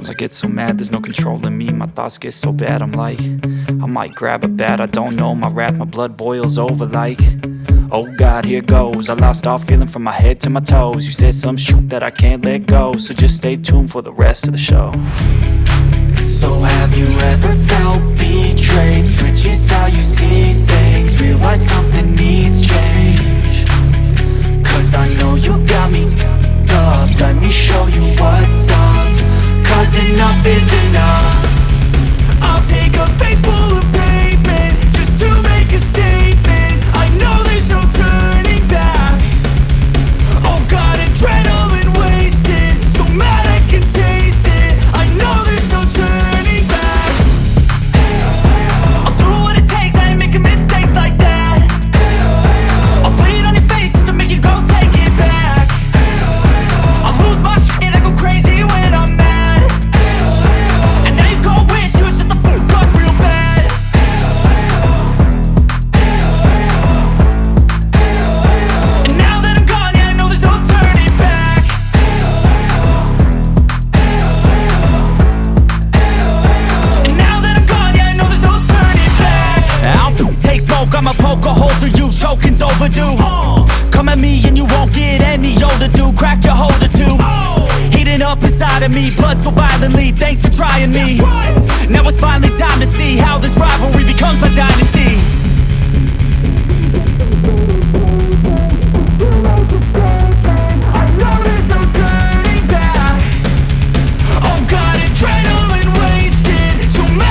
Sometimes I get so mad, there's no controlling me. My thoughts get so bad, I'm like, I might grab a bat, I don't know. My wrath, my blood boils over like, oh God, here goes. I lost all feeling from my head to my toes. You said some shit that I can't let go, so just stay tuned for the rest of the show. So have you ever felt betrayed? Switches how you see things, realize something needs change. Cause I know you got me f***ed up, let me show you what's up. Cause enough is enough. I'll take a face full of pavement just to make a statement. I know there's no turning back. Oh God, adrenaline wasted, so mad I can taste it. I know there's no turning back. I'll do what it takes, I ain't making mistakes like that. I'll bleed on your face to make you go take it back. I'll lose my shit, I go crazy when I'm mad. And now you go wish you would shut the fuck up real bad. And now that I'm gone, yeah, I know there's no turning back. And now that I'm gone, yeah, I know there's no turning back. I don't take smoke, I'ma poke a hole through you, choking's overdue. Come at me and you won't get any older, dude. Crack your holder too. Heating up inside of me, blood so violently, thanks for trying me. Now it's finally time to see